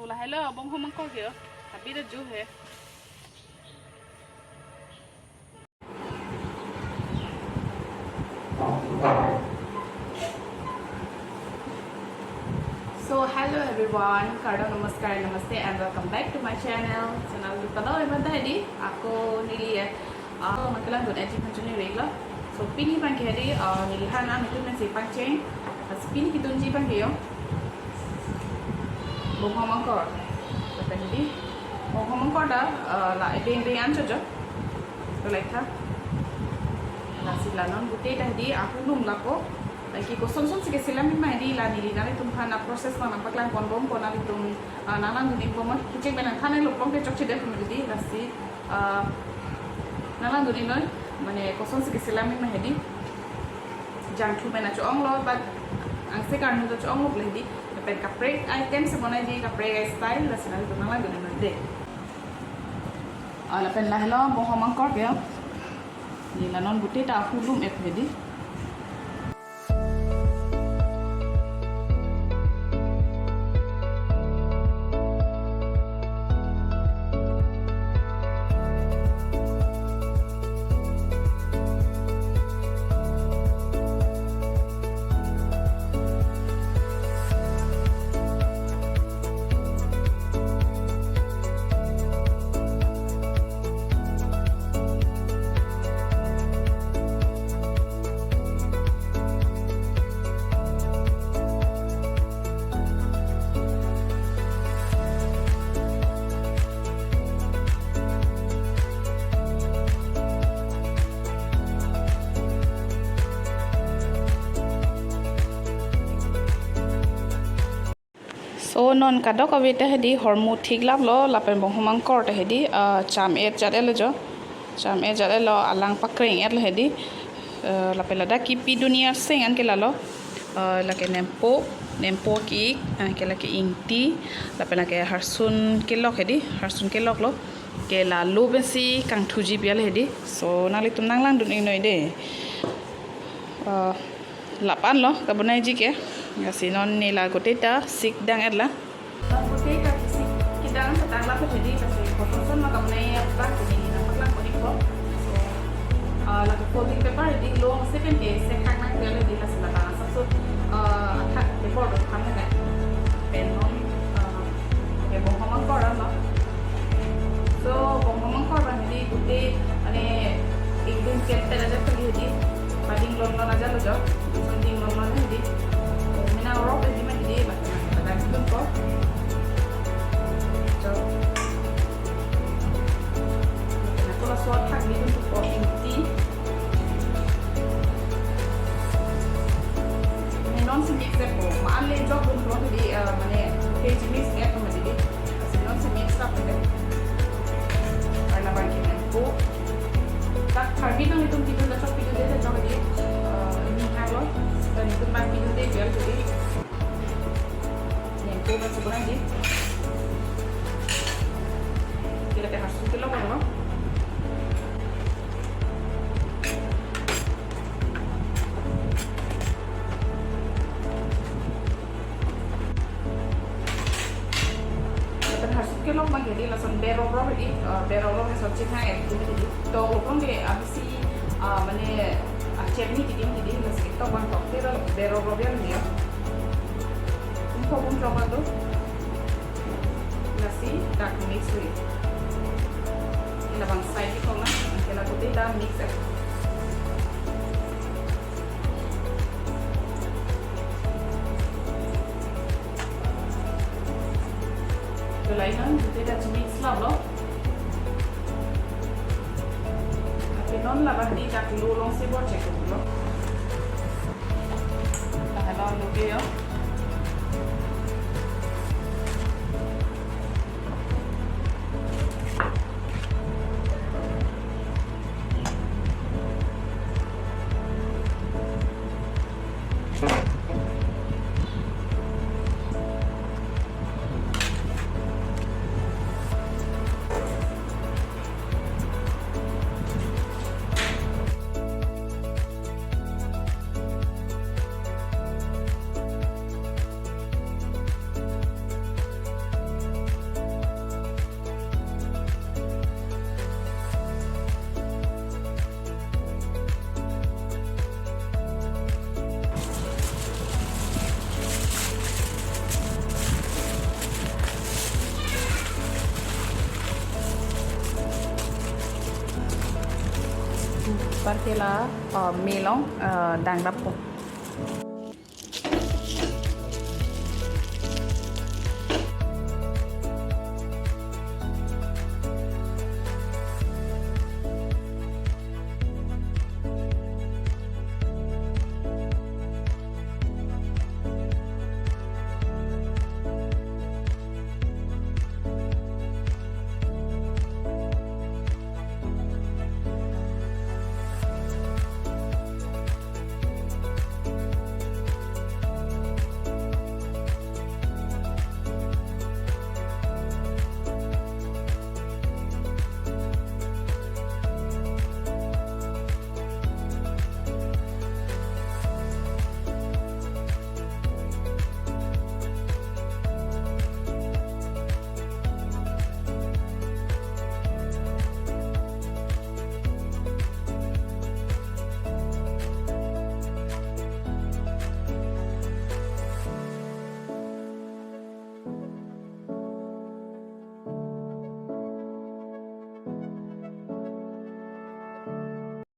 là hello bông không có kìa tapi dah jauh he So hello everyone, Kado namaskar, namaste and welcome back to my channel. Channel kita lo yang mana tadi? Aku Nili ya. Makalan buat edit macam ni regla. So pini pang kiri, Nili hana itu nasi pancing. Pas pini kita unci pang kiri. Bunga mangkor. Lepas ni, bunga mangkor dah lah edeng-edeng saja. Tu lekha. Nasi lanon butir tadi aku belum lapo. Lagi kosong sikit silam memang di lah ni nari tum kan proses mana paklan pon nari tum nalang dunia pun kicik benar kan elok pun kecok cedek menjadi nasi nalang dunia mana kosong sikit silam memang di jangan cuma nak coong lo but angse kan untuk coong lo boleh di tapi kaprek item sebenarnya di kaprek style lah senang tum nalang dunia deh lepas lah lo bohong mangkok ya ni lah non butir tak hulum jadi So non kadok awet hedi hormu thik lap lo lapen bong humang kor hedi cham jade lo jo cham jade lo alang pakring lo hedi lapen lada kipi dunia sing an kelalo lake nempo ki ke lake inti lapen lake harsun kelok hedi harsun kelok lo ke la lo bensi kang thuji bial hedi so nali tum nanglang dunia noi de lapan lo kabunai jike ngasi non nila goteta sik dang erla goteta sik kidang petang la jadi kasi kotoson maka menai apa jadi nampak lang ko diko so la folding paper di long second ke second nak dia di las la bang so attack before the come na pen non ke bong hamang ko ra so bong hamang ko ra jadi gute ane ekdum kete raja kali jadi bading long na raja lo jo something long na jadi rock di mana dia macam itu kok so kalau suat hak itu untuk kok inti non semix itu malah job untuk di mana page mix ya tu macam ni non semix apa tu karena bagi aku tak harbi nang itu kita dah copy tu dia job dia ini kalau dan itu bagi tu dia biar jadi ko masuk lagi kita harus tutup lagi no kita harus tutup lagi jadi langsung berok masuk cina itu jadi to pun dia abisi mana cermin jadi langsung kita bantu kita berok dia Kau pun coba tu nasi tak mix with. Ini bang side ni kau nak, kita putih dah mix. Tu lain putih dah mix lah lo. Tapi non lah bang di tak lulung si bocor cek tu lo. Dah halal lupa ya. partie là mêlant dans la peau.